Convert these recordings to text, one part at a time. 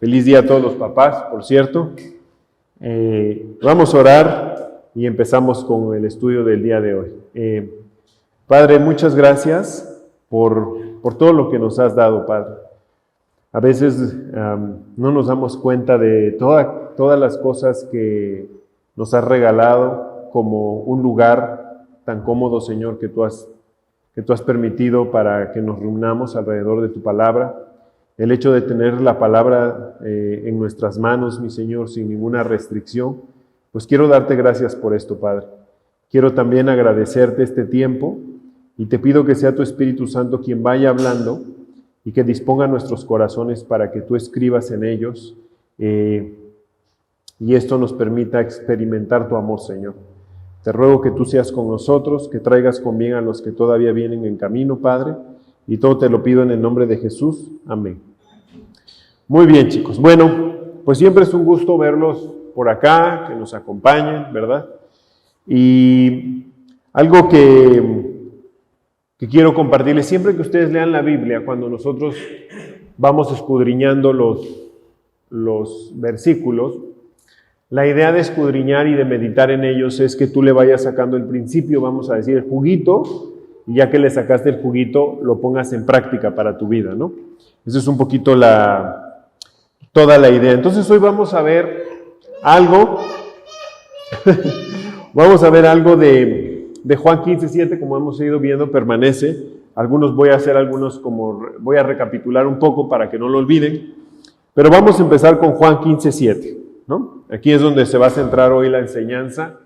Feliz día a todos los papás, por cierto. Vamos a orar y empezamos con el estudio del día de hoy. Padre, muchas gracias por todo lo que nos has dado, Padre. A veces no nos damos cuenta de todas las cosas que nos has regalado como un lugar tan cómodo, Señor, que tú has permitido para que nos reunamos alrededor de tu palabra. El hecho de tener la palabra en nuestras manos, mi Señor, sin ninguna restricción, pues quiero darte gracias por esto, Padre. Quiero también agradecerte este tiempo y te pido que sea tu Espíritu Santo quien vaya hablando y que disponga nuestros corazones para que tú escribas en ellos y esto nos permita experimentar tu amor, Señor. Te ruego que tú seas con nosotros, que traigas con bien a los que todavía vienen en camino, Padre, y todo te lo pido en el nombre de Jesús. Amén. Muy bien, chicos. Bueno, pues siempre es un gusto verlos por acá, que nos acompañen, ¿verdad? Y algo que quiero compartirles, siempre que ustedes lean la Biblia, cuando nosotros vamos escudriñando los versículos, la idea de escudriñar y de meditar en ellos es que tú le vayas sacando el principio, vamos a decir, el juguito, y ya que le sacaste el juguito, lo pongas en práctica para tu vida, ¿no? Esa es un poquito toda la idea. Entonces hoy vamos a ver algo, de Juan 15:7, como hemos ido viendo, permanece. Voy a recapitular un poco para que no lo olviden, pero vamos a empezar con Juan 15:7, ¿no? Aquí es donde se va a centrar hoy la enseñanza.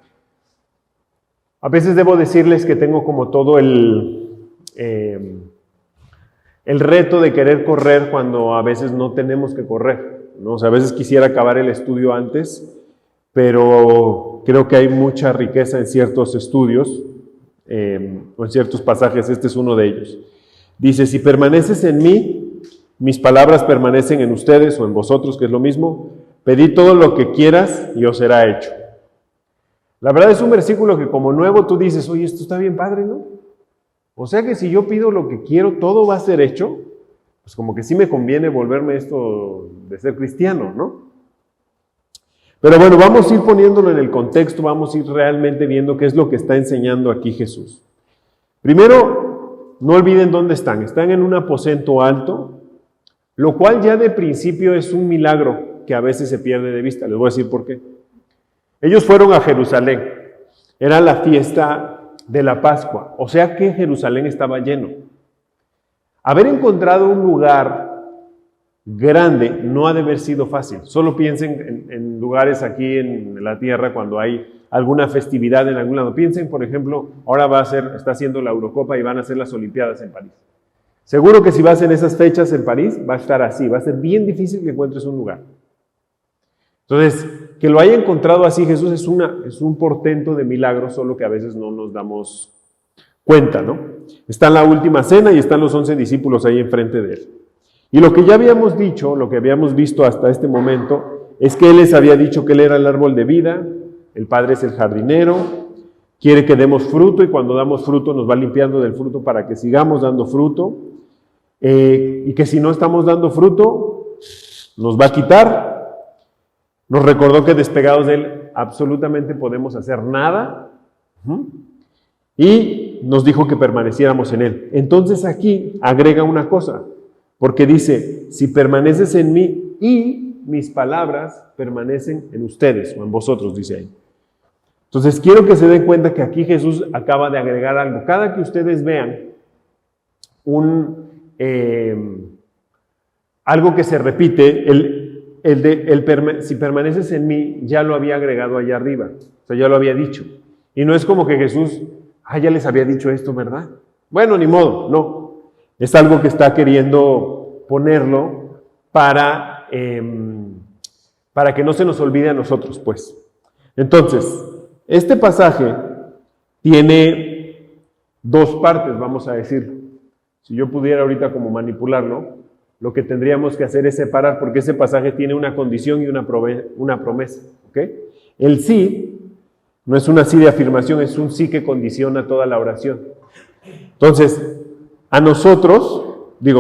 A veces debo decirles que tengo como todo el reto de querer correr cuando a veces no tenemos que correr, ¿no? O sea, a veces quisiera acabar el estudio antes, pero creo que hay mucha riqueza en ciertos estudios o en ciertos pasajes. Este es uno de ellos. Dice, si permaneces en mí, mis palabras permanecen en ustedes o en vosotros, que es lo mismo, pedid todo lo que quieras y os será hecho. La verdad es un versículo que como nuevo tú dices, oye, esto está bien padre, ¿no? O sea que si yo pido lo que quiero, todo va a ser hecho. Pues como que sí me conviene volverme esto de ser cristiano, ¿no? Pero bueno, vamos a ir poniéndolo en el contexto, vamos a ir realmente viendo qué es lo que está enseñando aquí Jesús. Primero, no olviden dónde están. Están en un aposento alto, lo cual ya de principio es un milagro que a veces se pierde de vista. Les voy a decir por qué. Ellos fueron a Jerusalén, era la fiesta de la Pascua, o sea que Jerusalén estaba lleno. Haber encontrado un lugar grande no ha de haber sido fácil. Solo piensen en lugares aquí en la tierra cuando hay alguna festividad en algún lado. Piensen, por ejemplo, ahora está haciendo la Eurocopa y van a hacer las Olimpiadas en París. Seguro que si vas en esas fechas en París, va a estar así, va a ser bien difícil que encuentres un lugar. Entonces, que lo haya encontrado así Jesús es un portento de milagro, solo que a veces no nos damos cuenta, ¿no? Está en la última cena y están los 11 discípulos ahí enfrente de él. Y lo que ya habíamos dicho, lo que habíamos visto hasta este momento, es que él les había dicho que él era el árbol de vida, el Padre es el jardinero, quiere que demos fruto y cuando damos fruto nos va limpiando del fruto para que sigamos dando fruto, y que si no estamos dando fruto, nos va a quitar. Nos recordó que despegados de él absolutamente podemos hacer nada. Y nos dijo que permaneciéramos en él. Entonces aquí agrega una cosa, porque dice, si permaneces en mí y mis palabras permanecen en ustedes o en vosotros, dice ahí. Entonces quiero que se den cuenta que aquí Jesús acaba de agregar algo. Cada que ustedes vean algo que se repite, si permaneces en mí, ya lo había agregado allá arriba, o sea, ya lo había dicho. Y no es como que Jesús, ya les había dicho esto, ¿verdad? Bueno, ni modo, no. Es algo que está queriendo ponerlo para que no se nos olvide a nosotros, pues. Entonces, este pasaje tiene dos partes, vamos a decir. Si yo pudiera ahorita como manipularlo, lo que tendríamos que hacer es separar, porque ese pasaje tiene una condición y una promesa, ¿ok? El sí no es una sí de afirmación, es un sí que condiciona toda la oración. Entonces, a nosotros,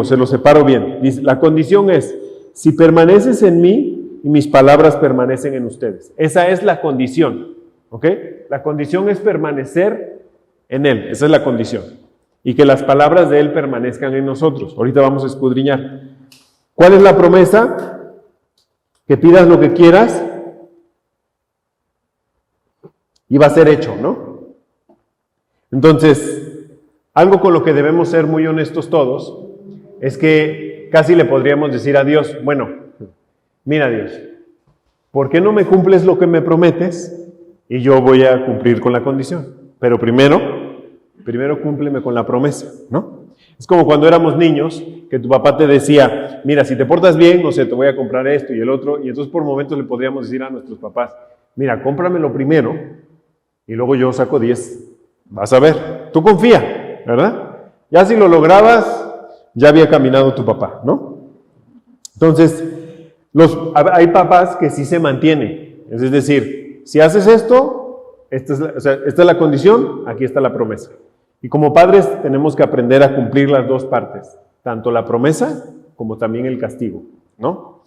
se lo separo bien, dice, la condición es, si permaneces en mí y mis palabras permanecen en ustedes. Esa es la condición, ¿ok? La condición es permanecer en Él, esa es la condición. Y que las palabras de Él permanezcan en nosotros. Ahorita vamos a escudriñar. ¿Cuál es la promesa? Que pidas lo que quieras y va a ser hecho, ¿no? Entonces, algo con lo que debemos ser muy honestos todos es que casi le podríamos decir a Dios, bueno, mira Dios, ¿por qué no me cumples lo que me prometes? Y yo voy a cumplir con la condición. Pero primero cúmpleme con la promesa, ¿no? Es como cuando éramos niños, que tu papá te decía, mira, si te portas bien, no sé, te voy a comprar esto y el otro, y entonces por momentos le podríamos decir a nuestros papás, mira, cómpramelo primero, y luego yo saco 10, vas a ver, tú confía, ¿verdad? Ya si lo lograbas, ya había caminado tu papá, ¿no? Entonces, hay papás que sí se mantienen, es decir, si haces esto, esta es la condición, aquí está la promesa. Y como padres tenemos que aprender a cumplir las dos partes, tanto la promesa como también el castigo, ¿no?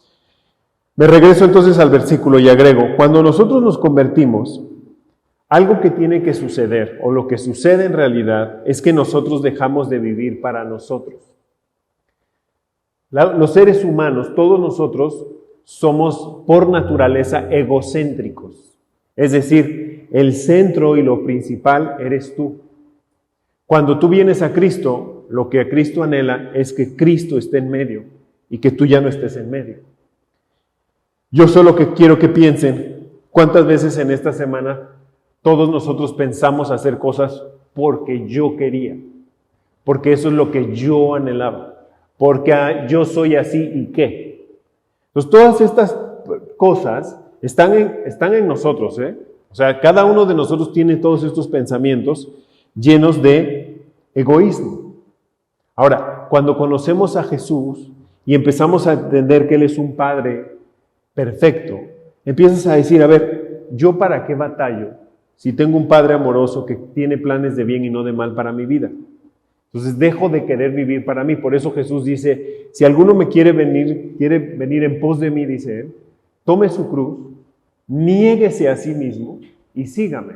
Me regreso entonces al versículo y agrego, cuando nosotros nos convertimos, algo que tiene que suceder, o lo que sucede en realidad, es que nosotros dejamos de vivir para nosotros. Los seres humanos, todos nosotros, somos por naturaleza egocéntricos. Es decir, el centro y lo principal eres tú. Cuando tú vienes a Cristo, lo que a Cristo anhela es que Cristo esté en medio y que tú ya no estés en medio. Yo solo que quiero que piensen cuántas veces en esta semana todos nosotros pensamos hacer cosas porque yo quería, porque eso es lo que yo anhelaba, porque yo soy así y qué. Entonces todas estas cosas están en nosotros, ¿eh? O sea, cada uno de nosotros tiene todos estos pensamientos llenos de egoísmo. Ahora, cuando conocemos a Jesús y empezamos a entender que Él es un Padre perfecto, empiezas a decir, a ver, ¿yo para qué batallo si tengo un Padre amoroso que tiene planes de bien y no de mal para mi vida? Entonces dejo de querer vivir para mí. Por eso Jesús dice, si alguno quiere venir en pos de mí, dice Él, tome su cruz, niéguese a sí mismo y sígame.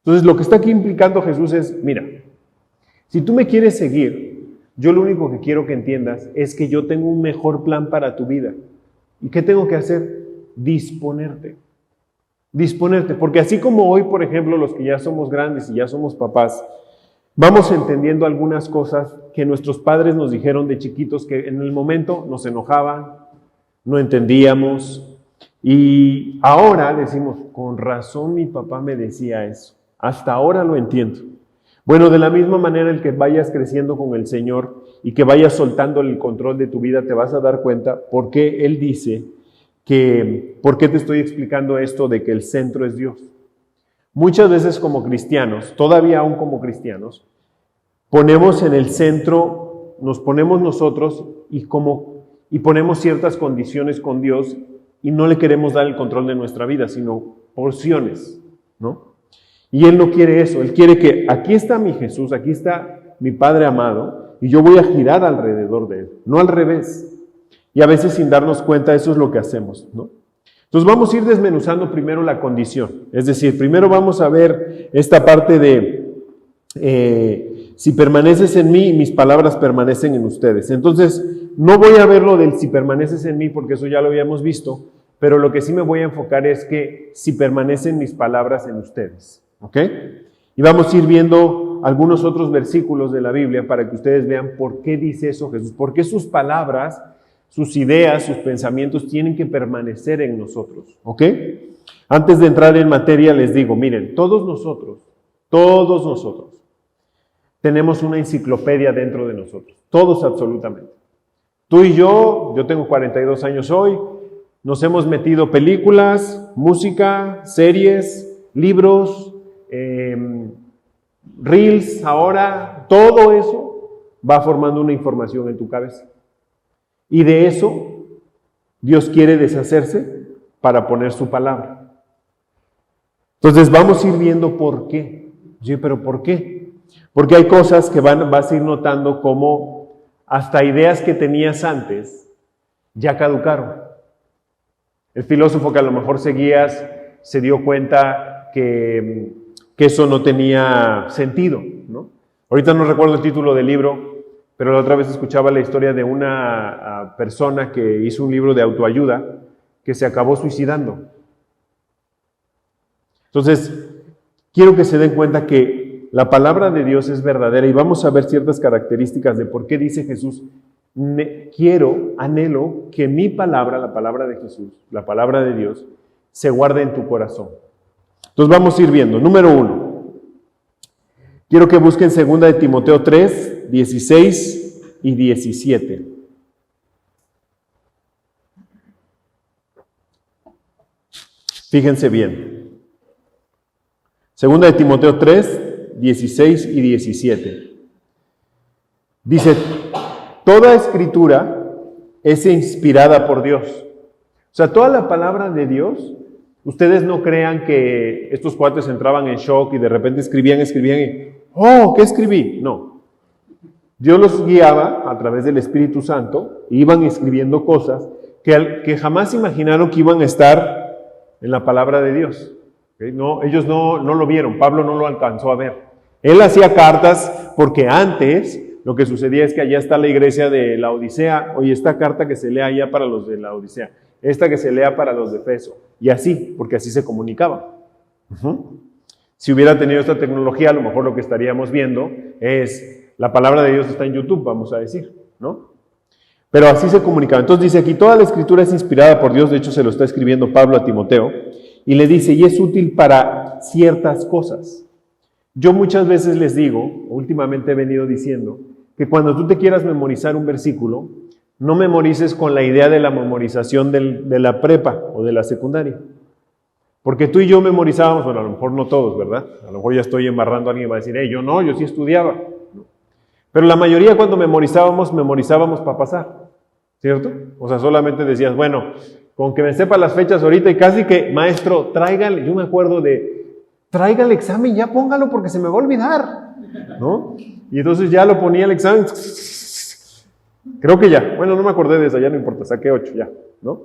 Entonces lo que está aquí implicando Jesús es, mira, si tú me quieres seguir, yo lo único que quiero que entiendas es que yo tengo un mejor plan para tu vida. ¿Y qué tengo que hacer? Disponerte, porque así como hoy, por ejemplo, los que ya somos grandes y ya somos papás, vamos entendiendo algunas cosas que nuestros padres nos dijeron de chiquitos que en el momento nos enojaban, no entendíamos, y ahora decimos, con razón mi papá me decía eso, hasta ahora lo entiendo. Bueno, de la misma manera el que vayas creciendo con el Señor y que vayas soltando el control de tu vida, te vas a dar cuenta por qué Él dice ¿por qué te estoy explicando esto de que el centro es Dios? Muchas veces como cristianos, todavía aún como cristianos, ponemos en el centro, nos ponemos nosotros y ponemos ciertas condiciones con Dios y no le queremos dar el control de nuestra vida, sino porciones, ¿no? Y Él no quiere eso, Él quiere que aquí está mi Jesús, aquí está mi Padre amado y yo voy a girar alrededor de Él, no al revés. Y a veces sin darnos cuenta eso es lo que hacemos, ¿no? Entonces vamos a ir desmenuzando primero la condición. Es decir, primero vamos a ver esta parte de si permaneces en mí, mis palabras permanecen en ustedes. Entonces no voy a ver lo del si permaneces en mí porque eso ya lo habíamos visto, pero lo que sí me voy a enfocar es que si permanecen mis palabras en ustedes, ¿ok? Y vamos a ir viendo algunos otros versículos de la Biblia para que ustedes vean por qué dice eso Jesús, por qué sus palabras, sus ideas, sus pensamientos tienen que permanecer en nosotros, ¿ok? Antes de entrar en materia les digo, miren, todos nosotros, tenemos una enciclopedia dentro de nosotros, todos absolutamente. Tú y yo tengo 42 años hoy, nos hemos metido películas, música, series, libros, reels ahora, todo eso va formando una información en tu cabeza. Y de eso Dios quiere deshacerse para poner su palabra. Entonces vamos a ir viendo por qué. Sí, pero ¿por qué? Porque hay cosas que vas a ir notando como hasta ideas que tenías antes ya caducaron. El filósofo que a lo mejor seguías se dio cuenta que eso no tenía sentido, ¿no? Ahorita no recuerdo el título del libro, pero la otra vez escuchaba la historia de una persona que hizo un libro de autoayuda que se acabó suicidando. Entonces, quiero que se den cuenta que la palabra de Dios es verdadera y vamos a ver ciertas características de por qué dice Jesús, anhelo que mi palabra, la palabra de Jesús, la palabra de Dios, se guarde en tu corazón. Entonces vamos a ir viendo. Número 1. Quiero que busquen 2 de Timoteo 3, 16 y 17. Fíjense bien. 2 de Timoteo 3, 16 y 17. Dice, toda escritura es inspirada por Dios. O sea, toda la palabra de Dios, ustedes no crean que estos cuates entraban en shock y de repente escribían y, oh, ¿qué escribí? No. Dios los guiaba a través del Espíritu Santo, e iban escribiendo cosas que jamás imaginaron que iban a estar en la palabra de Dios. ¿Okay? No, ellos no lo vieron, Pablo no lo alcanzó a ver. Él hacía cartas porque antes lo que sucedía es que allá está la iglesia de la Odisea, oye, esta carta que se lea allá para los de la Odisea, esta que se lea para los de Efeso, y así, porque así se comunicaban. Si hubiera tenido esta tecnología, a lo mejor lo que estaríamos viendo es, la palabra de Dios está en YouTube, vamos a decir, ¿no? Pero así se comunicaba. Entonces dice aquí, toda la escritura es inspirada por Dios, de hecho se lo está escribiendo Pablo a Timoteo, y le dice, y es útil para ciertas cosas. Yo muchas veces les digo, últimamente he venido diciendo, que cuando tú te quieras memorizar un versículo, no memorices con la idea de la memorización de la prepa o de la secundaria. Porque tú y yo memorizábamos, bueno, a lo mejor no todos, ¿verdad? A lo mejor ya estoy embarrando a alguien y va a decir, yo sí estudiaba. Pero la mayoría cuando memorizábamos para pasar, ¿cierto? O sea, solamente decías, bueno, con que me sepa las fechas ahorita y casi que, maestro, tráigale, yo me acuerdo traiga el examen, ya póngalo porque se me va a olvidar, ¿no? Y entonces ya lo ponía el examen, creo que ya, bueno, no me acordé de eso, ya no importa, saqué 8 ya, ¿no?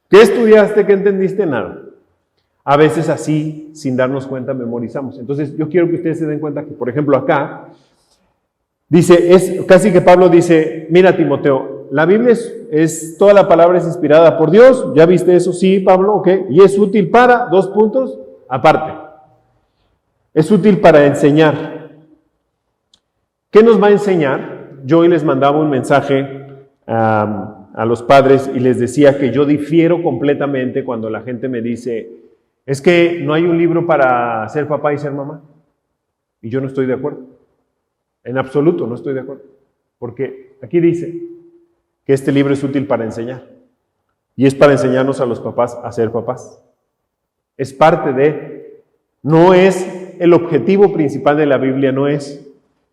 ¿Qué estudiaste? ¿Qué entendiste? Nada. A veces así, sin darnos cuenta, memorizamos. Entonces yo quiero que ustedes se den cuenta que, por ejemplo, acá, dice, es casi que Pablo dice, mira Timoteo, la Biblia toda la palabra es inspirada por Dios, ¿ya viste eso? Sí, Pablo, ok, y es útil para, 2 puntos, aparte, es útil para enseñar. ¿Qué nos va a enseñar? Yo hoy les mandaba un mensaje a los padres y les decía que yo difiero completamente cuando la gente me dice, es que no hay un libro para ser papá y ser mamá. Y yo no estoy de acuerdo. En absoluto no estoy de acuerdo. Porque aquí dice que este libro es útil para enseñar. Y es para enseñarnos a los papás a ser papás. Es parte de, no es el objetivo principal de la Biblia, no es,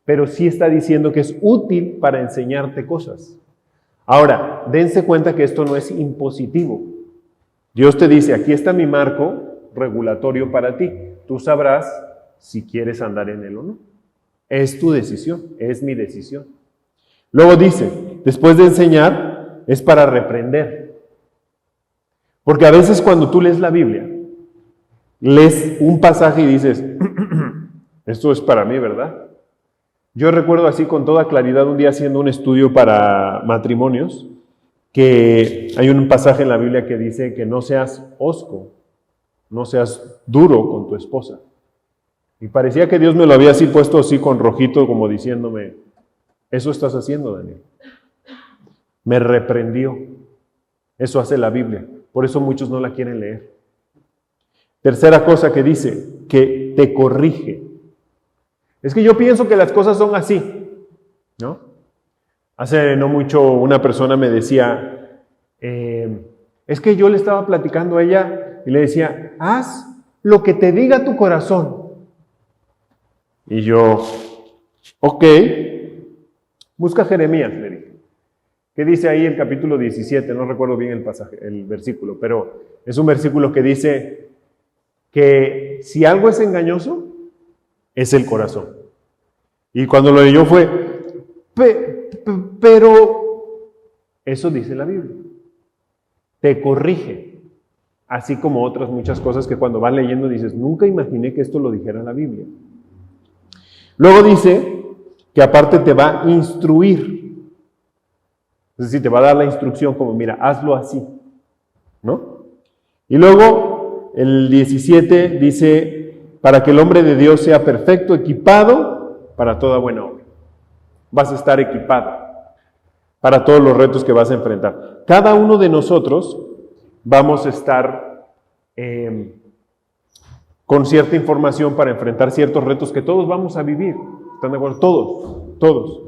pero sí está diciendo que es útil para enseñarte cosas. Ahora, dense cuenta que esto no es impositivo. Dios te dice, aquí está mi marco regulatorio para ti. Tú sabrás si quieres andar en él o no. Es tu decisión, es mi decisión. Luego dice, después de enseñar, es para reprender. Porque a veces cuando tú lees la Biblia, lees un pasaje y dices, esto es para mí, ¿verdad? Yo recuerdo así con toda claridad un día haciendo un estudio para matrimonios, que hay un pasaje en la Biblia que dice que no seas hosco, no seas duro con tu esposa. Y parecía que Dios me lo había así puesto así con rojito, como diciéndome, eso estás haciendo, Daniel. Me reprendió. Eso hace la Biblia. Por eso muchos no la quieren leer. Tercera cosa que dice, que te corrige. Es que yo pienso que las cosas son así, ¿no? Hace no mucho una persona me decía, es que yo le estaba platicando a ella y le decía, haz lo que te diga tu corazón. Y yo, ok, busca Jeremías, le dije. ¿Qué dice ahí el capítulo 17? No recuerdo bien el pasaje, el versículo, pero es un versículo que dice que si algo es engañoso, es el corazón. Y cuando lo leyó fue, pero eso dice la Biblia. te corrige, así como otras muchas cosas que cuando vas leyendo dices, nunca imaginé que esto lo dijera la Biblia. Luego dice que aparte te va a instruir, es decir, te va a dar la instrucción como, mira, hazlo así, ¿no? Y luego el 17 dice, para que el hombre de Dios sea perfecto, equipado para toda buena obra. Vas a estar equipado para todos los retos que vas a enfrentar. Cada uno de nosotros vamos a estar con cierta información para enfrentar ciertos retos que todos vamos a vivir. ¿Están de acuerdo? Todos.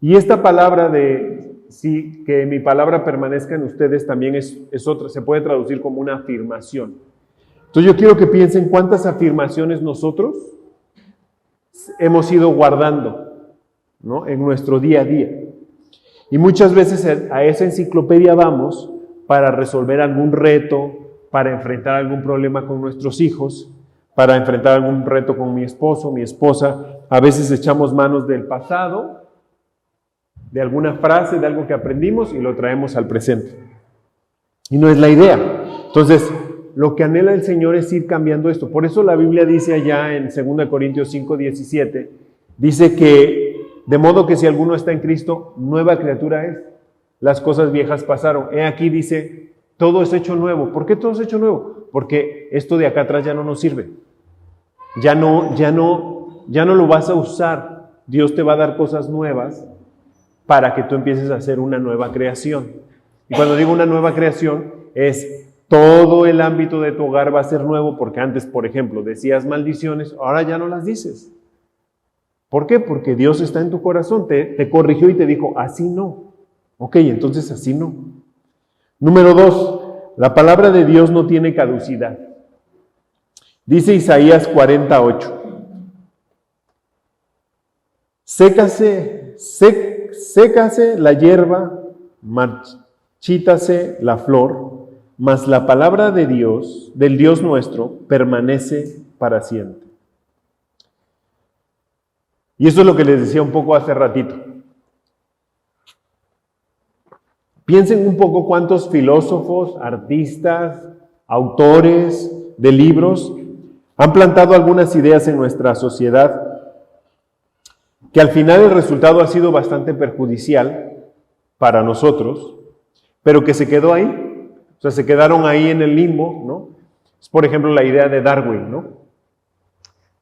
Y esta palabra de, sí, que mi palabra permanezca en ustedes también es otra, se puede traducir como una afirmación. Entonces yo quiero que piensen cuántas afirmaciones nosotros hemos ido guardando, ¿no?, en nuestro día a día. Y muchas veces a esa enciclopedia vamos para resolver algún reto, para enfrentar algún problema con nuestros hijos, para enfrentar algún reto con mi esposo, mi esposa. A veces echamos manos del pasado, de alguna frase, de algo que aprendimos y lo traemos al presente. Y no es la idea. Entonces, lo que anhela el Señor es ir cambiando esto. Por eso la Biblia dice allá en 2 Corintios 5:17, dice que de modo que si alguno está en Cristo, nueva criatura es. Las cosas viejas pasaron. He aquí dice, todo es hecho nuevo. ¿Por qué todo es hecho nuevo? Porque esto de acá atrás ya no nos sirve. Ya no lo vas a usar. Dios te va a dar cosas nuevas para que tú empieces a hacer una nueva creación. Y cuando digo una nueva creación, es todo el ámbito de tu hogar va a ser nuevo, porque antes, por ejemplo, decías maldiciones, ahora ya no las dices. ¿Por qué? Porque Dios está en tu corazón, te corrigió y te dijo, así no. Ok, entonces así no. Número 2, la palabra de Dios no tiene caducidad. Dice Isaías 48. Sécase la hierba, marchítase la flor, mas la palabra de Dios, del Dios nuestro, permanece para siempre. Y eso es lo que les decía un poco hace ratito. Piensen un poco cuántos filósofos, artistas, autores de libros han plantado algunas ideas en nuestra sociedad que al final el resultado ha sido bastante perjudicial para nosotros, pero que se quedó ahí. O sea, se quedaron ahí en el limbo, ¿no? Es, por ejemplo, la idea de Darwin, ¿no?,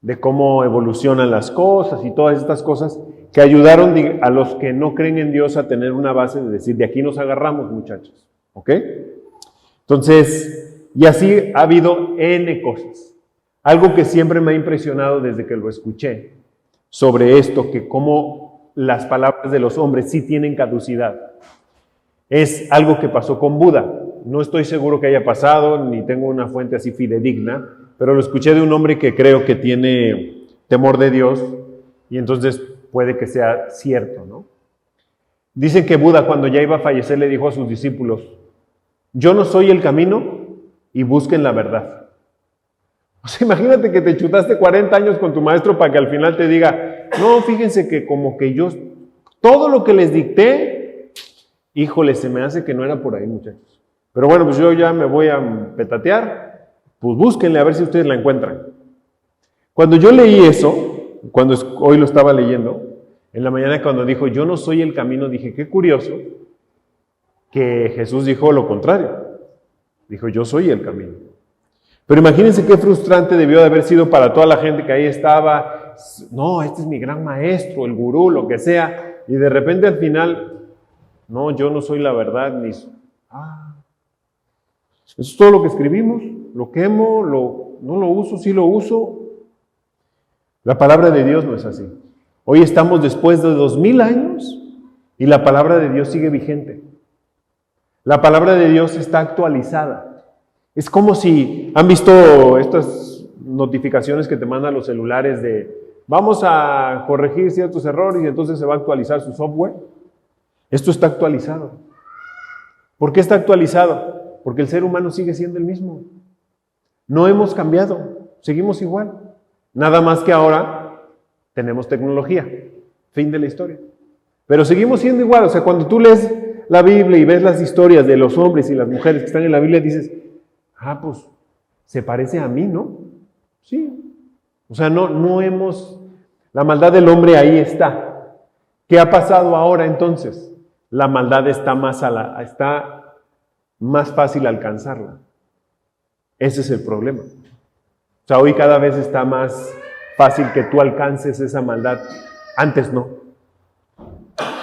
de cómo evolucionan las cosas y todas estas cosas que ayudaron a los que no creen en Dios a tener una base de decir, de aquí nos agarramos, muchachos, ¿ok? Entonces, y así ha habido N cosas. Algo que siempre me ha impresionado desde que lo escuché sobre esto, que cómo las palabras de los hombres sí tienen caducidad, es algo que pasó con Buda. No estoy seguro que haya pasado, ni tengo una fuente así fidedigna, pero lo escuché de un hombre que creo que tiene temor de Dios y entonces puede que sea cierto, ¿no? Dicen que Buda, cuando ya iba a fallecer, le dijo a sus discípulos, yo no soy el camino y busquen la verdad. O sea, imagínate que te chutaste 40 años con tu maestro para que al final te diga, no, fíjense que como que yo, todo lo que les dicté, híjole, se me hace que no era por ahí, muchachos. Pero bueno, pues yo ya me voy a petatear, pues búsquenle a ver si ustedes la encuentran. Cuando yo leí eso, hoy lo estaba leyendo, en la mañana cuando dijo, yo no soy el camino, dije, qué curioso que Jesús dijo lo contrario. Dijo, yo soy el camino. Pero imagínense qué frustrante debió de haber sido para toda la gente que ahí estaba. No, este es mi gran maestro, el gurú, lo que sea. Y de repente al final, no, yo no soy la verdad, ni... Eso es todo lo que escribimos, lo quemo, no lo uso, sí lo uso. La palabra de Dios no es así. Hoy estamos después de 2000 años y la palabra de Dios sigue vigente. La palabra de Dios está actualizada. Es como si, ¿han visto estas notificaciones que te mandan los celulares de vamos a corregir ciertos errores y entonces se va a actualizar su software? Esto está actualizado. ¿Por qué está actualizado? Porque el ser humano sigue siendo el mismo. No hemos cambiado, seguimos igual. Nada más que ahora tenemos tecnología. Fin de la historia. Pero seguimos siendo igual. O sea, cuando tú lees la Biblia y ves las historias de los hombres y las mujeres que están en la Biblia, dices, pues se parece a mí, ¿no? Sí. O sea, la maldad del hombre ahí está. ¿Qué ha pasado ahora entonces? La maldad está más fácil alcanzarla. Ese es el problema. O sea, hoy cada vez está más fácil que tú alcances esa maldad. Antes no.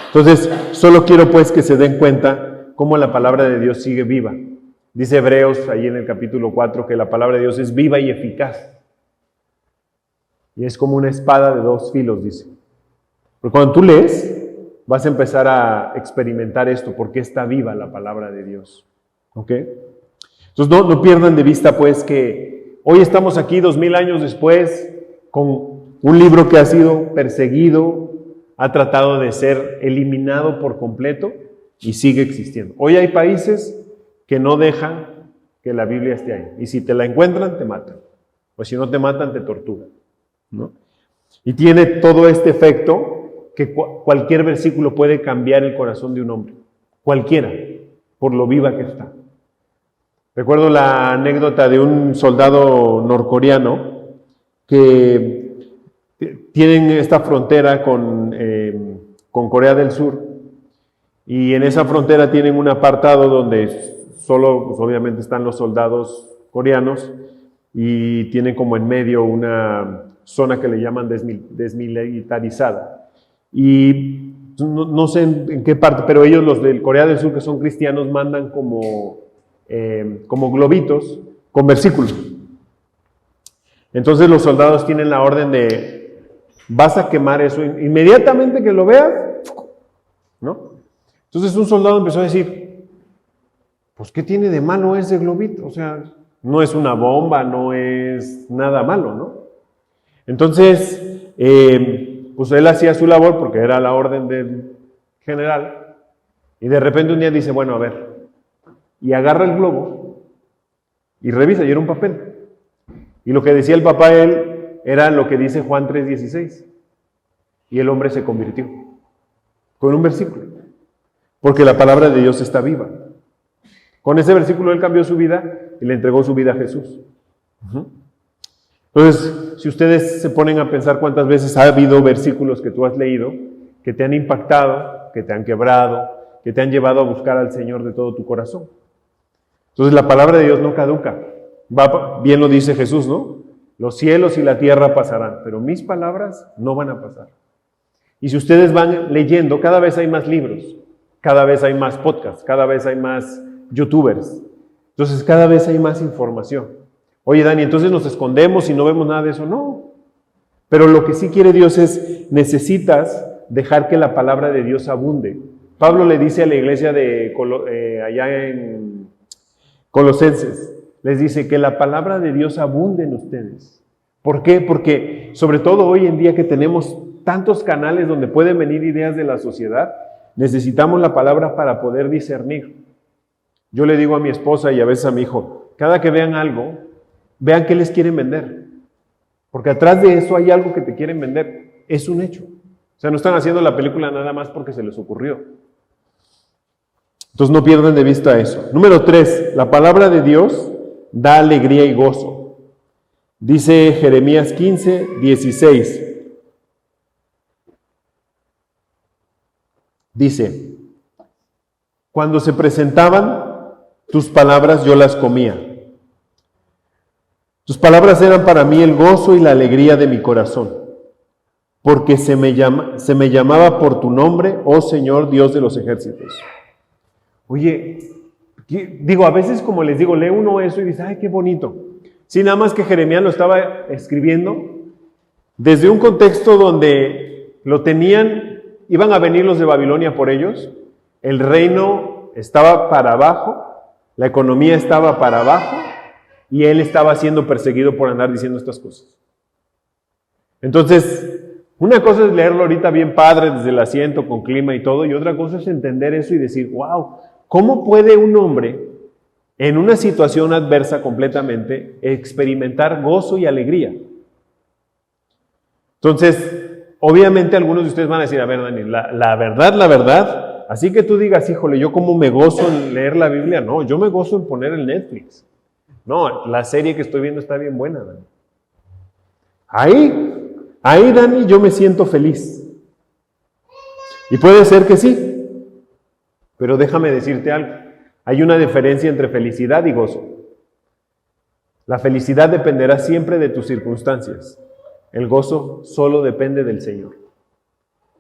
Entonces, solo quiero pues que se den cuenta cómo la palabra de Dios sigue viva. Dice Hebreos, ahí en el capítulo 4, que la palabra de Dios es viva y eficaz. Y es como una espada de dos filos, dice. Porque cuando tú lees, vas a empezar a experimentar esto, porque está viva la palabra de Dios. ¿Ok? Entonces no pierdan de vista pues que hoy estamos aquí 2000 años después con un libro que ha sido perseguido, ha tratado de ser eliminado por completo y sigue existiendo. Hoy hay países que no dejan que la Biblia esté ahí. Y si te la encuentran, te matan. O si no te matan, te torturan, ¿no? Y tiene todo este efecto que cualquier versículo puede cambiar el corazón de un hombre. Cualquiera, por lo viva que está. Recuerdo la anécdota de un soldado norcoreano que tienen esta frontera con Corea del Sur, y en esa frontera tienen un apartado donde solo, pues, obviamente están los soldados coreanos, y tienen como en medio una zona que le llaman desmilitarizada. Y no sé en qué parte, pero ellos, los del Corea del Sur, que son cristianos, mandan como globitos con versículos. Entonces los soldados tienen la orden de, vas a quemar eso inmediatamente que lo veas, ¿no? Entonces un soldado empezó a decir, pues ¿qué tiene de malo ese globito? O sea, no es una bomba, no es nada malo, ¿no? Entonces, pues él hacía su labor porque era la orden del general, y de repente un día dice, bueno, a ver, y agarra el globo y revisa, y era un papel. Y lo que decía el papá él era lo que dice Juan 3:16. Y el hombre se convirtió con un versículo, porque la palabra de Dios está viva. Con ese versículo él cambió su vida y le entregó su vida a Jesús. Entonces, si ustedes se ponen a pensar cuántas veces ha habido versículos que tú has leído que te han impactado, que te han quebrado, que te han llevado a buscar al Señor de todo tu corazón. Entonces la palabra de Dios no caduca. Bien lo dice Jesús, ¿no? Los cielos y la tierra pasarán, pero mis palabras no van a pasar. Y si ustedes van leyendo, cada vez hay más libros, cada vez hay más podcasts, cada vez hay más youtubers. Entonces cada vez hay más información. Oye, Dani, entonces nos escondemos y no vemos nada de eso. No. Pero lo que sí quiere Dios es, necesitas dejar que la palabra de Dios abunde. Pablo le dice a la iglesia de allá en Colosenses, les dice que la palabra de Dios abunde en ustedes. ¿Por qué? Porque sobre todo hoy en día que tenemos tantos canales donde pueden venir ideas de la sociedad, necesitamos la palabra para poder discernir. Yo le digo a mi esposa y a veces a mi hijo, cada que vean algo, vean qué les quieren vender. Porque atrás de eso hay algo que te quieren vender. Es un hecho. O sea, no están haciendo la película nada más porque se les ocurrió. Entonces no pierdan de vista eso. Número 3, la palabra de Dios da alegría y gozo. Dice Jeremías 15:16. Dice, cuando se presentaban tus palabras yo las comía. Tus palabras eran para mí el gozo y la alegría de mi corazón, porque se me llamaba por tu nombre, oh Señor Dios de los ejércitos. Oye, digo, a veces como les digo, lee uno eso y dice, ay, qué bonito. Sí, nada más que Jeremías lo estaba escribiendo desde un contexto donde lo tenían, iban a venir los de Babilonia por ellos, el reino estaba para abajo, la economía estaba para abajo, y él estaba siendo perseguido por andar diciendo estas cosas. Entonces, una cosa es leerlo ahorita bien padre, desde el asiento, con clima y todo, y otra cosa es entender eso y decir, wow, ¿cómo puede un hombre en una situación adversa completamente experimentar gozo y alegría? Entonces, obviamente algunos de ustedes van a decir, a ver, Dani, la verdad, Así que tú digas, híjole, yo como me gozo en leer la Biblia. No, yo me gozo en poner el Netflix. No, la serie que estoy viendo está bien buena, Dani. Ahí, Dani, yo me siento feliz. Y puede ser que sí, pero déjame decirte algo. Hay una diferencia entre felicidad y gozo. La felicidad dependerá siempre de tus circunstancias. El gozo solo depende del Señor.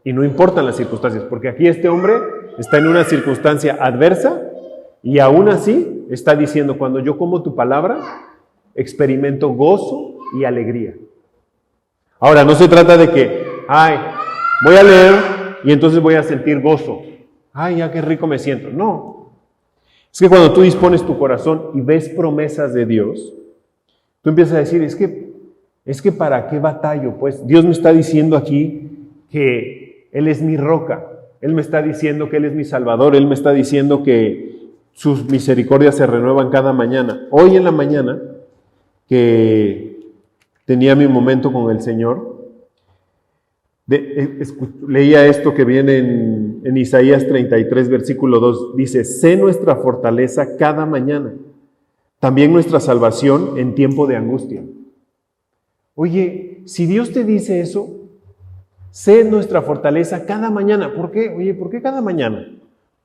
Y no importan las circunstancias, porque aquí este hombre está en una circunstancia adversa y aún así está diciendo, cuando yo como tu palabra, experimento gozo y alegría. Ahora, no se trata de que, voy a leer y entonces voy a sentir gozo. Ya qué rico me siento. No. Es que cuando tú dispones tu corazón y ves promesas de Dios, tú empiezas a decir, es que ¿para qué batallo? Pues Dios me está diciendo aquí que Él es mi roca. Él me está diciendo que Él es mi Salvador. Él me está diciendo que sus misericordias se renuevan cada mañana. Hoy en la mañana, que tenía mi momento con el Señor, leía esto que viene en Isaías 33, versículo 2. Dice, sé nuestra fortaleza cada mañana, también nuestra salvación en tiempo de angustia. Oye, si Dios te dice eso, sé nuestra fortaleza cada mañana. ¿Por qué? Oye, ¿por qué cada mañana?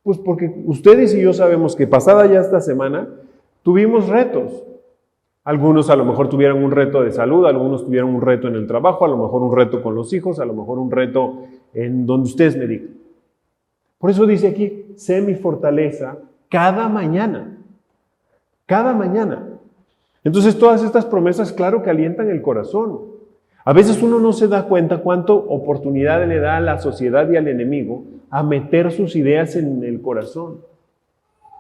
Pues porque ustedes y yo sabemos que pasada ya esta semana, tuvimos retos. Algunos a lo mejor tuvieron un reto de salud, algunos tuvieron un reto en el trabajo, a lo mejor un reto con los hijos, a lo mejor un reto en donde ustedes me digan. Por eso dice aquí, sé mi fortaleza cada mañana. Cada mañana. Entonces todas estas promesas, claro que alientan el corazón. A veces uno no se da cuenta cuánto oportunidad le da a la sociedad y al enemigo a meter sus ideas en el corazón.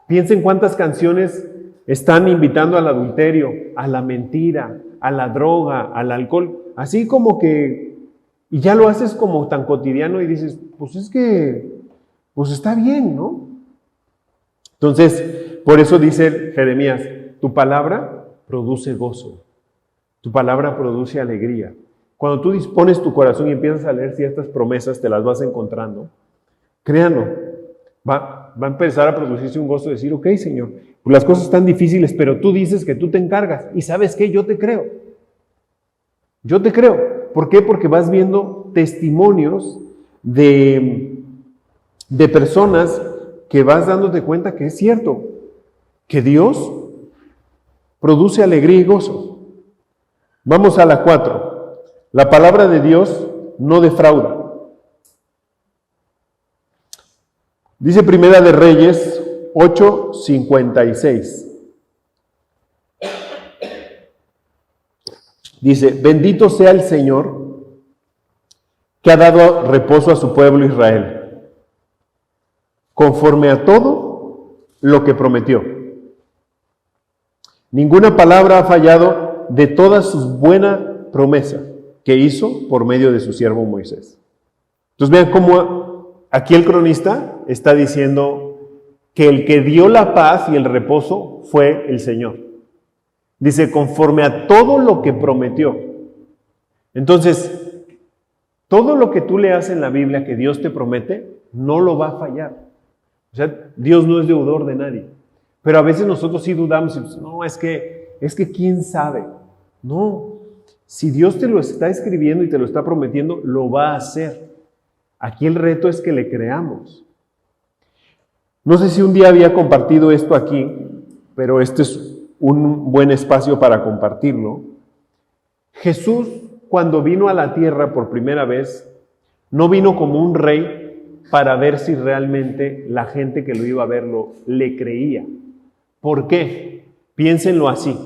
Piensen cuántas canciones están invitando al adulterio, a la mentira, a la droga, al alcohol, así como que, y ya lo haces como tan cotidiano y dices, pues es que, pues está bien, ¿no? Entonces, por eso dice Jeremías, tu palabra produce gozo, tu palabra produce alegría. Cuando tú dispones tu corazón y empiezas a leer ciertas promesas, te las vas encontrando, créanlo, va a empezar a producirse un gozo de decir, ok, Señor, pues las cosas están difíciles, pero tú dices que tú te encargas. ¿Y sabes qué? Yo te creo. Yo te creo. ¿Por qué? Porque vas viendo testimonios de personas que vas dándote cuenta que es cierto, que Dios produce alegría y gozo. Vamos a la 4. La palabra de Dios no defrauda. Dice Primera de Reyes 8:56. Dice, bendito sea el Señor que ha dado reposo a su pueblo Israel, conforme a todo lo que prometió. Ninguna palabra ha fallado de todas sus buenas promesas que hizo por medio de su siervo Moisés. Entonces vean cómo aquí el cronista está diciendo que el que dio la paz y el reposo fue el Señor. Dice, conforme a todo lo que prometió. Entonces, todo lo que tú leas en la Biblia que Dios te promete, no lo va a fallar. O sea, Dios no es deudor de nadie. Pero a veces nosotros sí dudamos y decimos, no, es que quién sabe. No, si Dios te lo está escribiendo y te lo está prometiendo, lo va a hacer. Aquí el reto es que le creamos. No sé si un día había compartido esto aquí, pero este es un buen espacio para compartirlo. Jesús, cuando vino a la tierra por primera vez, no vino como un rey para ver si realmente la gente que lo iba a verlo le creía. ¿Por qué? Piénsenlo así,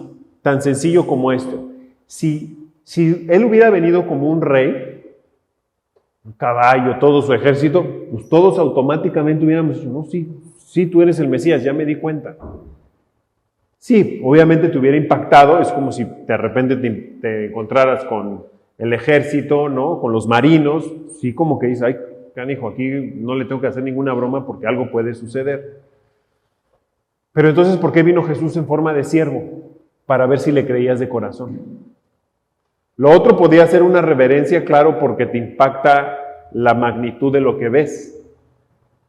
tan sencillo como esto. Si él hubiera venido como un rey, un caballo, todo su ejército, pues todos automáticamente hubiéramos dicho, no, sí, tú eres el Mesías, ya me di cuenta. Sí, obviamente te hubiera impactado, es como si de repente te encontraras con el ejército, ¿no? Con los marinos, sí, como que dices, ay, canijo, aquí no le tengo que hacer ninguna broma porque algo puede suceder. Pero entonces, ¿por qué vino Jesús en forma de siervo? Para ver si le creías de corazón. Lo otro podía ser una reverencia, claro, porque te impacta la magnitud de lo que ves.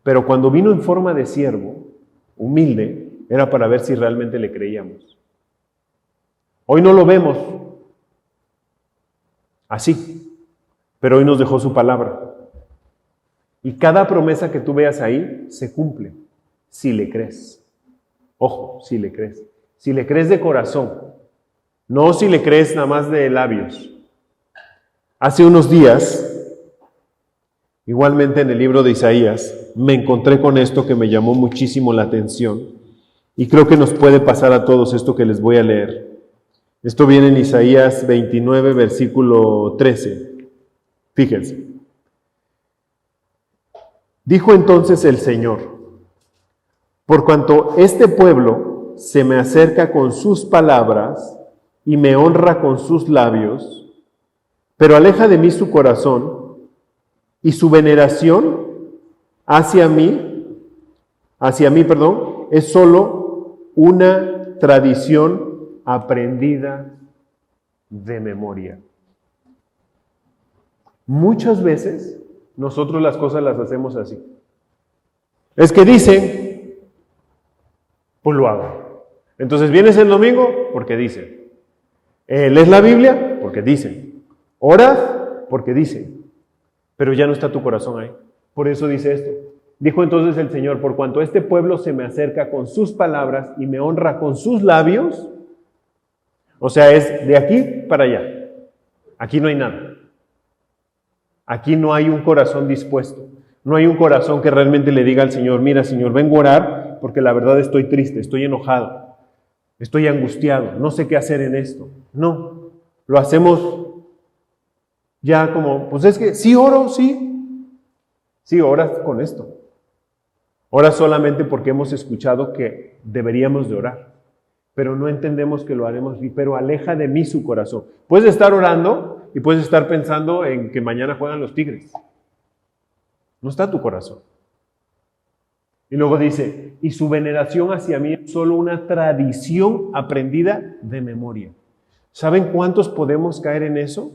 Pero cuando vino en forma de siervo, humilde, era para ver si realmente le creíamos. Hoy no lo vemos así, pero hoy nos dejó su palabra. Y cada promesa que tú veas ahí se cumple, si le crees. Ojo, si le crees. Si le crees de corazón, no si le crees nada más de labios. Hace unos días, igualmente en el libro de Isaías, me encontré con esto que me llamó muchísimo la atención y creo que nos puede pasar a todos esto que les voy a leer. Esto viene en Isaías 29, versículo 13. Fíjense. Dijo entonces el Señor: por cuanto este pueblo se me acerca con sus palabras y me honra con sus labios, pero aleja de mí su corazón, y su veneración hacia mí, es solo una tradición aprendida de memoria. Muchas veces nosotros las cosas las hacemos así. Es que dicen, pues lo hago. Entonces vienes el domingo porque dicen. Lees la Biblia porque dicen. Oras porque dicen. Pero ya no está tu corazón ahí. Por eso dice esto. Dijo entonces el Señor: por cuanto este pueblo se me acerca con sus palabras y me honra con sus labios, o sea, es de aquí para allá. Aquí no hay nada. Aquí no hay un corazón dispuesto. No hay un corazón que realmente le diga al Señor: mira, Señor, vengo a orar porque la verdad estoy triste, estoy enojado, estoy angustiado, no sé qué hacer en esto. No, lo hacemos ya como, pues es que sí oro, sí. Sí, oras con esto. Oras solamente porque hemos escuchado que deberíamos de orar, pero no entendemos que lo haremos así. Pero aleja de mí su corazón. Puedes estar orando y puedes estar pensando en que mañana juegan los Tigres. No está tu corazón. Y luego dice: y su veneración hacia mí es solo una tradición aprendida de memoria. ¿Saben cuántos podemos caer en eso?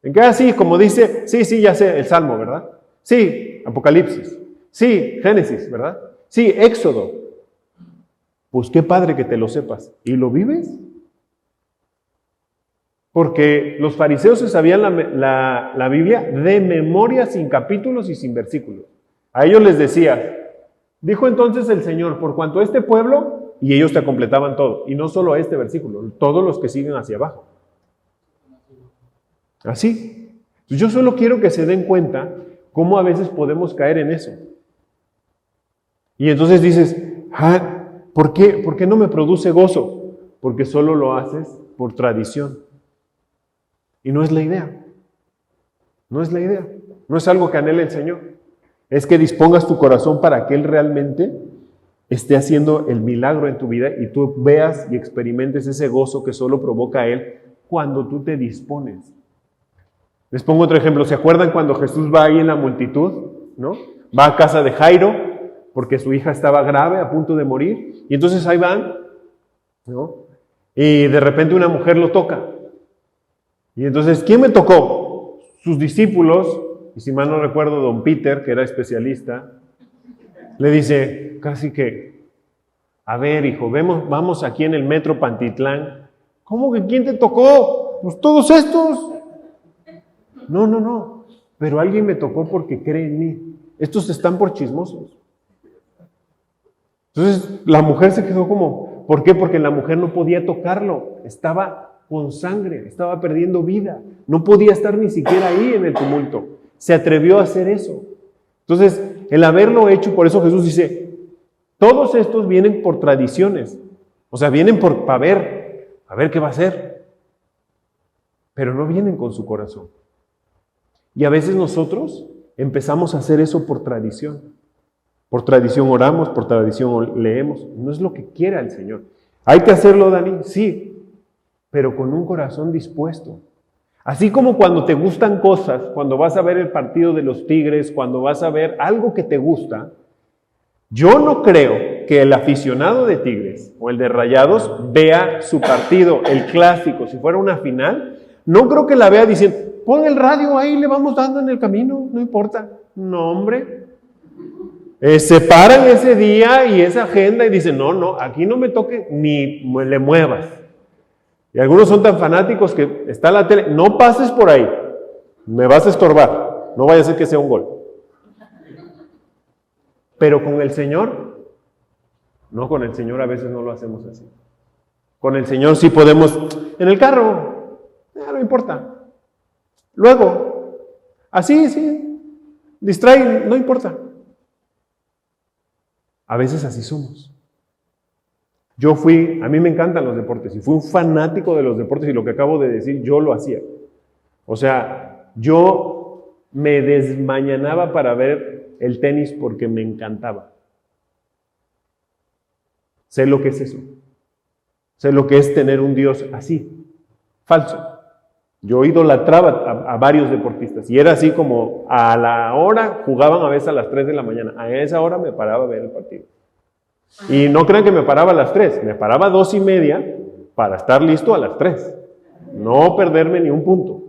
En que así, como dice, sí, ya sé, el Salmo, ¿verdad? Sí, Apocalipsis. Sí, Génesis, ¿verdad? Sí, Éxodo. Pues qué padre que te lo sepas. ¿Y lo vives? Porque los fariseos se sabían la Biblia de memoria, sin capítulos y sin versículos. A ellos les decía: dijo entonces el Señor, por cuanto este pueblo, y ellos te completaban todo. Y no solo este versículo, todos los que siguen hacia abajo. Así. Yo solo quiero que se den cuenta cómo a veces podemos caer en eso. Y entonces dices: ¿por qué no me produce gozo? Porque solo lo haces por tradición. Y no es la idea. No es la idea. No es algo que anhele el Señor. Es que dispongas tu corazón para que Él realmente esté haciendo el milagro en tu vida y tú veas y experimentes ese gozo que solo provoca Él cuando tú te dispones. Les pongo otro ejemplo. ¿Se acuerdan cuando Jesús va ahí en la multitud? ¿No? Va a casa de Jairo porque su hija estaba grave, a punto de morir. Y entonces ahí van, ¿no? Y de repente una mujer lo toca. Y entonces, ¿quién me tocó? Sus discípulos, y si mal no recuerdo, don Peter, que era especialista, le dice casi que: a ver, hijo, vamos aquí en el metro Pantitlán. ¿Cómo que quién te tocó? Pues todos estos. No, pero alguien me tocó porque cree en mí. Estos están por chismosos. Entonces la mujer se quedó como, ¿por qué? Porque la mujer no podía tocarlo, estaba con sangre, estaba perdiendo vida, no podía estar ni siquiera ahí en el tumulto. Se atrevió a hacer eso. Entonces, el haberlo hecho, por eso Jesús dice, todos estos vienen por tradiciones, o sea, vienen para ver, a ver qué va a hacer, pero no vienen con su corazón. Y a veces nosotros empezamos a hacer eso por tradición. Por tradición oramos, por tradición leemos. No es lo que quiera el Señor. ¿Hay que hacerlo, Dani? Sí, pero con un corazón dispuesto. Así como cuando te gustan cosas, cuando vas a ver el partido de los Tigres, cuando vas a ver algo que te gusta, yo no creo que el aficionado de Tigres o el de Rayados vea su partido, el clásico, si fuera una final, no creo que la vea diciendo, pon el radio ahí, le vamos dando en el camino, no importa. No, hombre. separan ese día y esa agenda y dicen, no, aquí no me toque ni le muevas. Y algunos son tan fanáticos que está la tele, no pases por ahí, me vas a estorbar, no vaya a ser que sea un gol. Pero con el Señor, no, con el Señor a veces no lo hacemos así. Con el Señor sí podemos, en el carro, no importa. Luego, así, sí, distrae, no importa. A veces así somos. A mí me encantan los deportes y fui un fanático de los deportes y lo que acabo de decir, yo lo hacía. O sea, yo me desmañanaba para ver el tenis porque me encantaba. Sé lo que es eso. Sé lo que es tener un Dios así, falso. Yo idolatraba a varios deportistas y era así como a la hora, jugaban a veces a las 3 de la mañana. A esa hora me paraba a ver el partido. Y no crean que me paraba a las 3, me paraba a 2:30 para estar listo a las 3. No perderme ni un punto.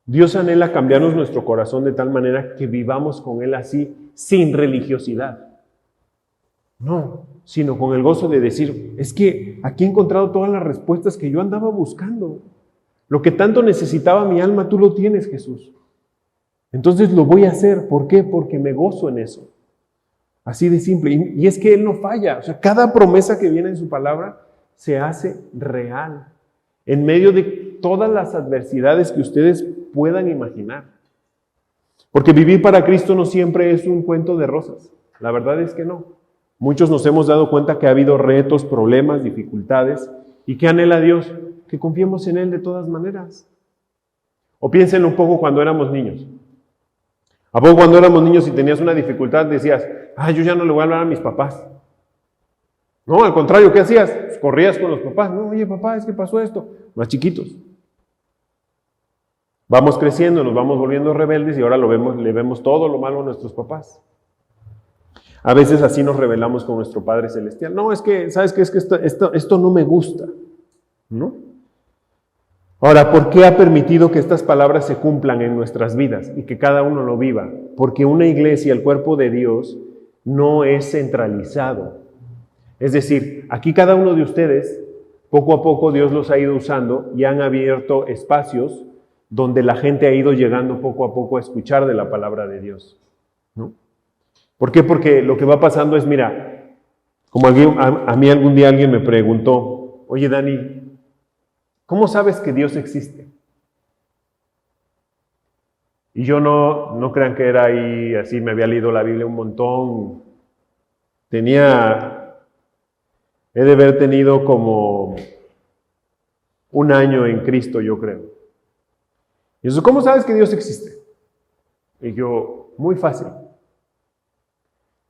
Dios anhela cambiarnos nuestro corazón de tal manera que vivamos con Él así, sin religiosidad. No, sino con el gozo de decir, es que aquí he encontrado todas las respuestas que yo andaba buscando. Lo que tanto necesitaba mi alma, tú lo tienes, Jesús. Entonces lo voy a hacer. ¿Por qué? Porque me gozo en eso. Así de simple. Y es que Él no falla. O sea, cada promesa que viene en su palabra se hace real. En medio de todas las adversidades que ustedes puedan imaginar. Porque vivir para Cristo no siempre es un cuento de rosas. La verdad es que no. Muchos nos hemos dado cuenta que ha habido retos, problemas, dificultades. ¿Y qué anhela Dios? Que confiemos en Él de todas maneras. O piensen un poco cuando éramos niños. ¿A poco cuando éramos niños y tenías una dificultad decías, yo ya no le voy a hablar a mis papás? No, al contrario, ¿qué hacías? Pues corrías con los papás. No, oye papá, es que pasó esto. Más chiquitos. Vamos creciendo, nos vamos volviendo rebeldes y ahora le vemos todo lo malo a nuestros papás. A veces así nos rebelamos con nuestro Padre Celestial. No, es que, ¿sabes qué? Es que esto no me gusta, ¿no? Ahora, ¿por qué ha permitido que estas palabras se cumplan en nuestras vidas y que cada uno lo viva? Porque una iglesia, el cuerpo de Dios, no es centralizado. Es decir, aquí cada uno de ustedes, poco a poco Dios los ha ido usando y han abierto espacios donde la gente ha ido llegando poco a poco a escuchar de la palabra de Dios, ¿no? ¿Por qué? Porque lo que va pasando es, mira, como a mí algún día alguien me preguntó, oye Dani, ¿cómo sabes que Dios existe? Y yo no crean que era ahí, así me había leído la Biblia un montón. He de haber tenido como un año en Cristo, yo creo. Y eso, ¿cómo sabes que Dios existe? Y yo, muy fácil.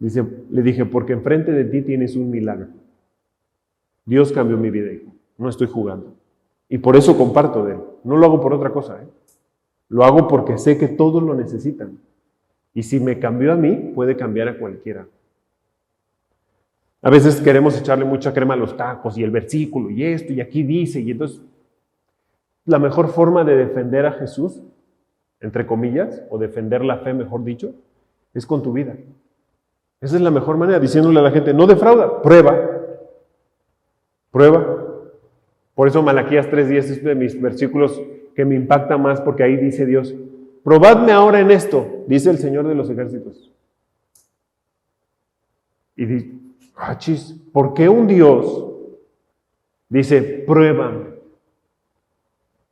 Le dije, porque enfrente de ti tienes un milagro. Dios cambió mi vida, hijo. No estoy jugando. Y por eso comparto de Él. No lo hago por otra cosa, ¿eh? Lo hago porque sé que todos lo necesitan. Y si me cambió a mí, puede cambiar a cualquiera. A veces queremos echarle mucha crema a los tacos y el versículo y esto y aquí dice. Y entonces, la mejor forma de defender a Jesús, entre comillas, o defender la fe, mejor dicho, es con tu vida. Esa es la mejor manera, diciéndole a la gente, no defrauda, prueba. Por eso Malaquías 3:10 es uno de mis versículos que me impacta más, porque ahí dice Dios, probadme ahora en esto, dice el Señor de los ejércitos. Y dice, ¿por qué un Dios dice, pruébame?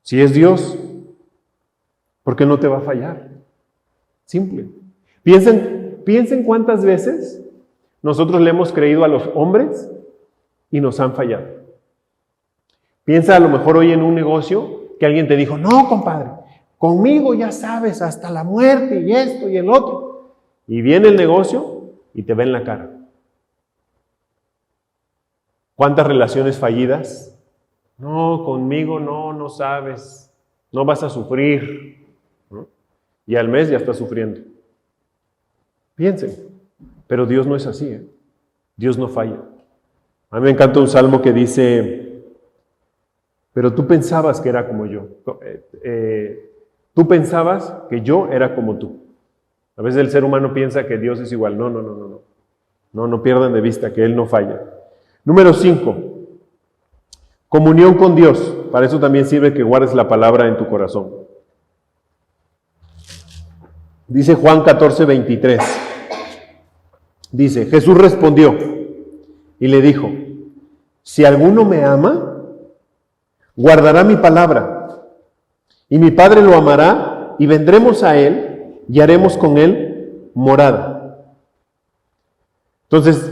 Si es Dios, ¿por qué no te va a fallar? Simple. Piensen cuántas veces nosotros le hemos creído a los hombres y nos han fallado. Piensa a lo mejor hoy en un negocio que alguien te dijo, no, compadre, conmigo ya sabes, hasta la muerte y esto y el otro. Y viene el negocio y te ve en la cara. ¿Cuántas relaciones fallidas? No, conmigo no sabes, no vas a sufrir, ¿no? Y al mes ya estás sufriendo. Piensen, pero Dios no es así, ¿eh? Dios no falla. A mí me encanta un salmo que dice, pero tú pensabas que era como yo, tú pensabas que yo era como tú. A veces el ser humano piensa que Dios es igual. No. No pierdan de vista que Él no falla. Número 5. Comunión con Dios. Para eso también sirve que guardes la palabra en tu corazón. Dice Juan 14:23. Dice, Jesús respondió y le dijo, si alguno me ama, guardará mi palabra, y mi Padre lo amará, y vendremos a Él, y haremos con Él morada. Entonces,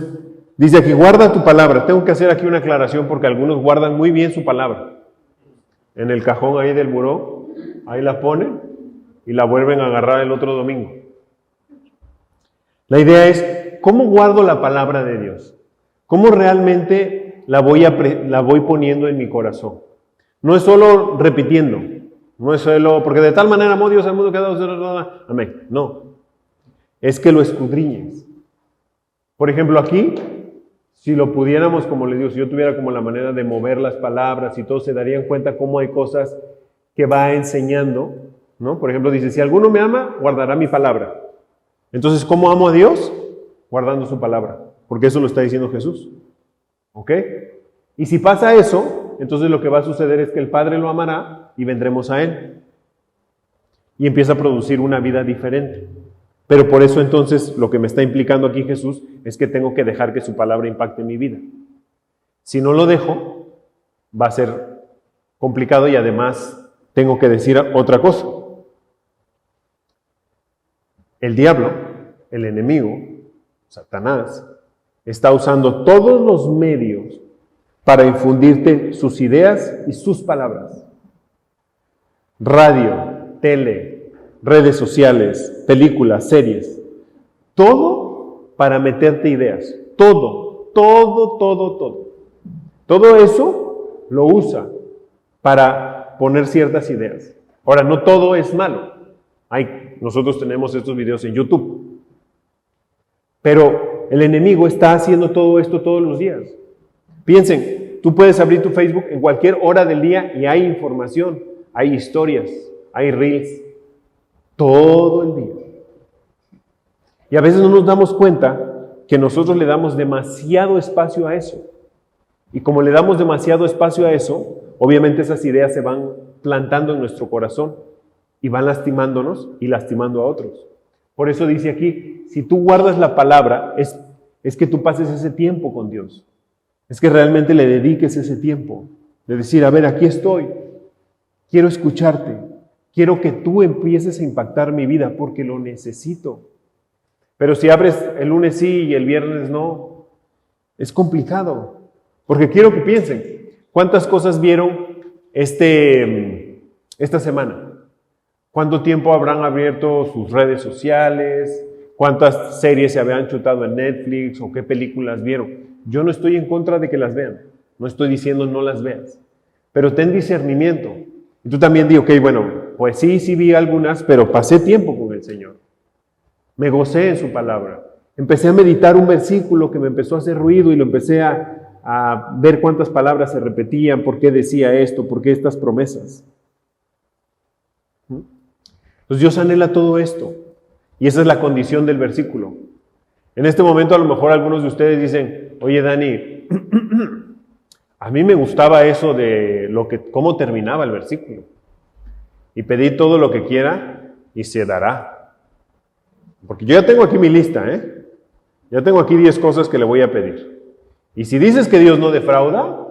dice aquí, guarda tu palabra. Tengo que hacer aquí una aclaración porque algunos guardan muy bien su palabra. En el cajón ahí del buró, ahí la ponen y la vuelven a agarrar el otro domingo. La idea es, ¿cómo guardo la palabra de Dios? ¿Cómo realmente la voy poniendo en mi corazón? No es solo repitiendo, no es solo, porque de tal manera amó Dios al mundo que ha dado, amén. No, es que lo escudriñes. Por ejemplo, aquí, si lo pudiéramos, como les digo, si yo tuviera como la manera de mover las palabras y todos se darían cuenta cómo hay cosas que va enseñando, ¿no? Por ejemplo, dice, si alguno me ama, guardará mi palabra. Entonces, ¿cómo amo a Dios? Guardando su palabra, porque eso lo está diciendo Jesús. ¿Ok? Y si pasa eso, entonces lo que va a suceder es que el Padre lo amará y vendremos a Él. Y empieza a producir una vida diferente. Pero por eso entonces lo que me está implicando aquí Jesús es que tengo que dejar que su palabra impacte mi vida. Si no lo dejo, va a ser complicado y además tengo que decir otra cosa. El diablo, el enemigo, Satanás, está usando todos los medios para infundirte sus ideas y sus palabras. Radio, tele, redes sociales, películas, series, todo para meterte ideas, todo. Todo eso lo usa para poner ciertas ideas. Ahora, no todo es malo. Nosotros tenemos estos videos en YouTube. Pero el enemigo está haciendo todo esto todos los días. Piensen, tú puedes abrir tu Facebook en cualquier hora del día y hay información, hay historias, hay reels, todo el día. Y a veces no nos damos cuenta que nosotros le damos demasiado espacio a eso. Y como le damos demasiado espacio a eso, obviamente esas ideas se van plantando en nuestro corazón y van lastimándonos y lastimando a otros. Por eso dice aquí, si tú guardas la palabra, es que tú pases ese tiempo con Dios. Es que realmente le dediques ese tiempo de decir, a ver, aquí estoy, quiero escucharte, quiero que tú empieces a impactar mi vida porque lo necesito. Pero si abres el lunes sí y el viernes no, es complicado. Porque quiero que piensen, ¿cuántas cosas vieron esta semana? ¿Cuánto tiempo habrán abierto sus redes sociales? ¿Cuántas series se habían chutado en Netflix? ¿O qué películas vieron? Yo no estoy en contra de que las vean. No estoy diciendo no las veas. Pero ten discernimiento. Y tú también di, ok, bueno, pues sí vi algunas, pero pasé tiempo con el Señor. Me gocé en su palabra. Empecé a meditar un versículo que me empezó a hacer ruido y lo empecé a ver cuántas palabras se repetían, por qué decía esto, por qué estas promesas. Entonces Dios anhela todo esto. Y esa es la condición del versículo. En este momento a lo mejor algunos de ustedes dicen, oye Dani, a mí me gustaba eso de cómo terminaba el versículo. Y pedí todo lo que quiera y se dará. Porque yo ya tengo aquí mi lista, Ya tengo aquí 10 cosas que le voy a pedir. Y si dices que Dios no defrauda,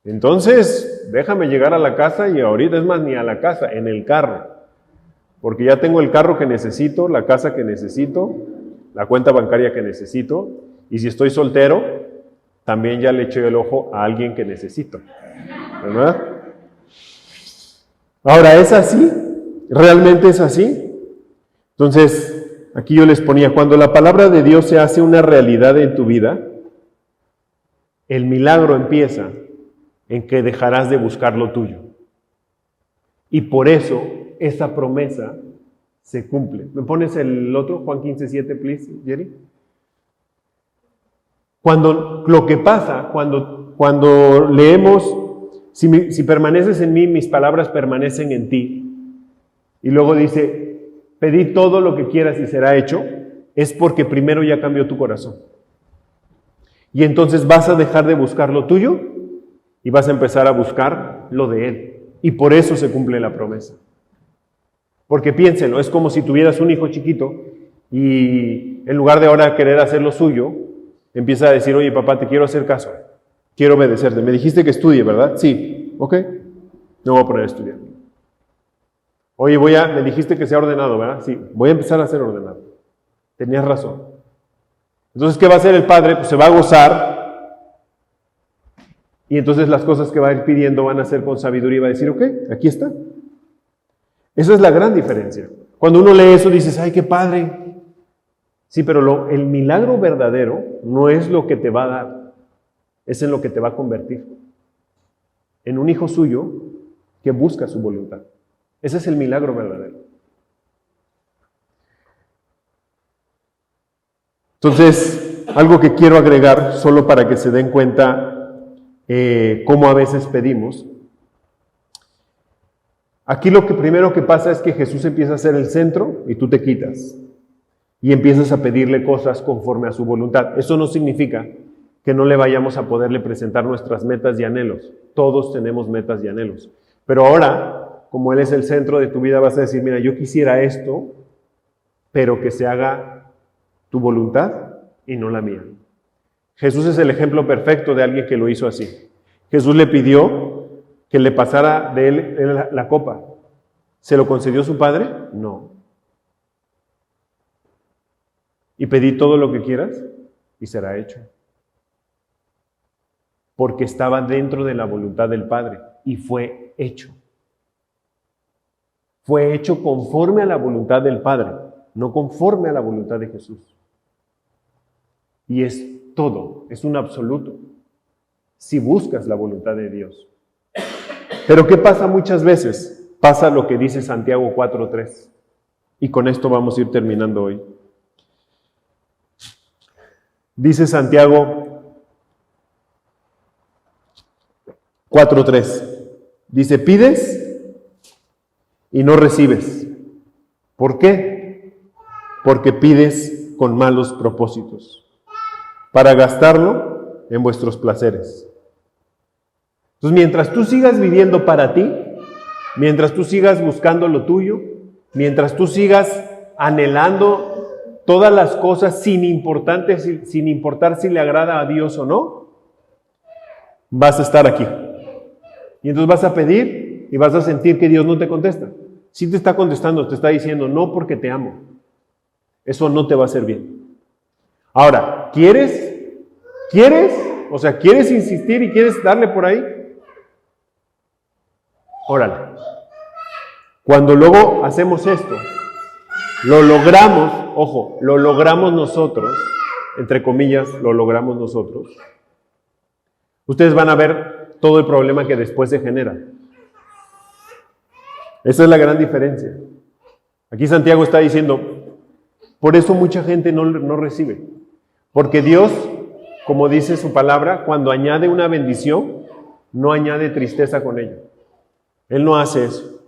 entonces déjame llegar a la casa y ahorita es más ni a la casa, en el carro. Porque ya tengo el carro que necesito, la casa que necesito, la cuenta bancaria que necesito. Y si estoy soltero, también ya le eché el ojo a alguien que necesito. ¿Verdad? Ahora, ¿es así? ¿Realmente es así? Entonces, aquí yo les ponía, cuando la palabra de Dios se hace una realidad en tu vida, el milagro empieza en que dejarás de buscar lo tuyo. Y por eso, esa promesa se cumple. ¿Me pones el otro? Juan 15:7, please, Jerry. Lo que pasa, cuando leemos, si permaneces en mí, mis palabras permanecen en ti. Y luego dice, pedí todo lo que quieras y será hecho, es porque primero ya cambió tu corazón. Y entonces vas a dejar de buscar lo tuyo y vas a empezar a buscar lo de Él. Y por eso se cumple la promesa. Porque piénsenlo, es como si tuvieras un hijo chiquito y en lugar de ahora querer hacer lo suyo, empieza a decir, oye papá, te quiero hacer caso, quiero obedecerte. Me dijiste que estudie, ¿verdad? Sí, ok, me voy a poner a estudiar. Oye, me dijiste que sea ordenado, ¿verdad? Sí, voy a empezar a ser ordenado. Tenías razón. Entonces, ¿qué va a hacer el padre? Pues se va a gozar y entonces las cosas que va a ir pidiendo van a ser con sabiduría y va a decir, ok, aquí está. Esa es la gran diferencia. Cuando uno lee eso dices, ay, qué padre. Sí, pero el milagro verdadero no es lo que te va a dar, es en lo que te va a convertir. En un hijo suyo que busca su voluntad. Ese es el milagro verdadero. Entonces, algo que quiero agregar, solo para que se den cuenta cómo a veces pedimos. Aquí lo que primero que pasa es que Jesús empieza a ser el centro y tú te quitas. Y empiezas a pedirle cosas conforme a su voluntad. Eso no significa que no le vayamos a poderle presentar nuestras metas y anhelos. Todos tenemos metas y anhelos. Pero ahora, como Él es el centro de tu vida, vas a decir, mira, yo quisiera esto, pero que se haga tu voluntad y no la mía. Jesús es el ejemplo perfecto de alguien que lo hizo así. Jesús le pidió que le pasara de él la copa. ¿Se lo concedió su Padre? No. Y pedí todo lo que quieras y será hecho. Porque estaba dentro de la voluntad del Padre y fue hecho. Fue hecho conforme a la voluntad del Padre, no conforme a la voluntad de Jesús. Y es todo, es un absoluto, si buscas la voluntad de Dios. Pero ¿qué pasa muchas veces? Pasa lo que dice Santiago 4:3. Y con esto vamos a ir terminando hoy. Dice Santiago 4:3. Dice, pides y no recibes. ¿Por qué? Porque pides con malos propósitos, para gastarlo en vuestros placeres. Entonces, mientras tú sigas viviendo para ti, mientras tú sigas buscando lo tuyo, mientras tú sigas anhelando todas las cosas sin importar si le agrada a Dios o no, vas a estar aquí. Y entonces vas a pedir y vas a sentir que Dios no te contesta. Sí te está contestando, te está diciendo, no porque te amo. Eso no te va a hacer bien. Ahora, ¿quieres? O sea, ¿quieres insistir y quieres darle por ahí? Órale. Cuando luego hacemos esto, lo logramos, ojo, lo logramos nosotros, entre comillas, lo logramos nosotros. Ustedes van a ver todo el problema que después se genera. Esa es la gran diferencia. Aquí Santiago está diciendo, por eso mucha gente no recibe. Porque Dios, como dice su palabra, cuando añade una bendición, no añade tristeza con ella. Él no hace eso.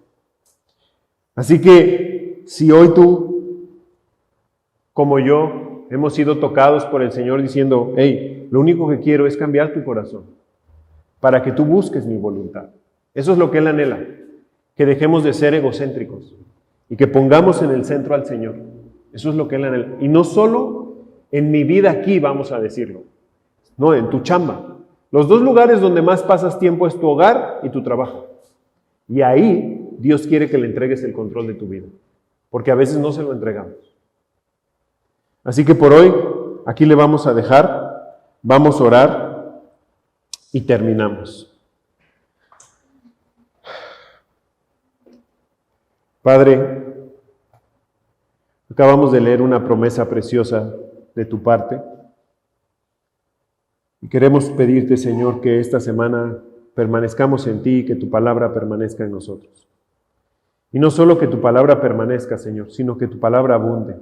Así que si hoy tú, como yo, hemos sido tocados por el Señor diciendo, hey, lo único que quiero es cambiar tu corazón para que tú busques mi voluntad. Eso es lo que Él anhela, que dejemos de ser egocéntricos y que pongamos en el centro al Señor. Eso es lo que Él anhela. Y no solo en mi vida aquí vamos a decirlo, no, en tu chamba. Los dos lugares donde más pasas tiempo es tu hogar y tu trabajo. Y ahí Dios quiere que le entregues el control de tu vida, porque a veces no se lo entregamos. Así que por hoy, aquí le vamos a dejar, vamos a orar y terminamos. Padre, acabamos de leer una promesa preciosa de tu parte y queremos pedirte, Señor, que esta semana permanezcamos en ti y que tu palabra permanezca en nosotros. Y no solo que tu palabra permanezca, Señor, sino que tu palabra abunde.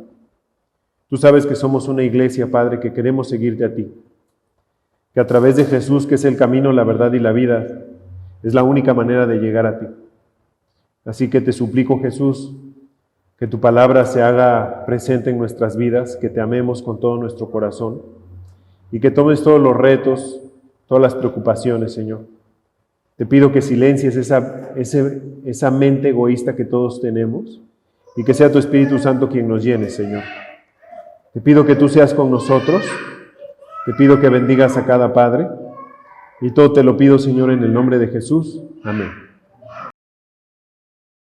Tú sabes que somos una iglesia, Padre, que queremos seguirte a ti. Que a través de Jesús, que es el camino, la verdad y la vida, es la única manera de llegar a ti. Así que te suplico, Jesús, que tu palabra se haga presente en nuestras vidas, que te amemos con todo nuestro corazón y que tomes todos los retos, todas las preocupaciones, Señor. Te pido que silencies esa mente egoísta que todos tenemos y que sea tu Espíritu Santo quien nos llene, Señor. Te pido que tú seas con nosotros, te pido que bendigas a cada padre y todo te lo pido, Señor, en el nombre de Jesús. Amén.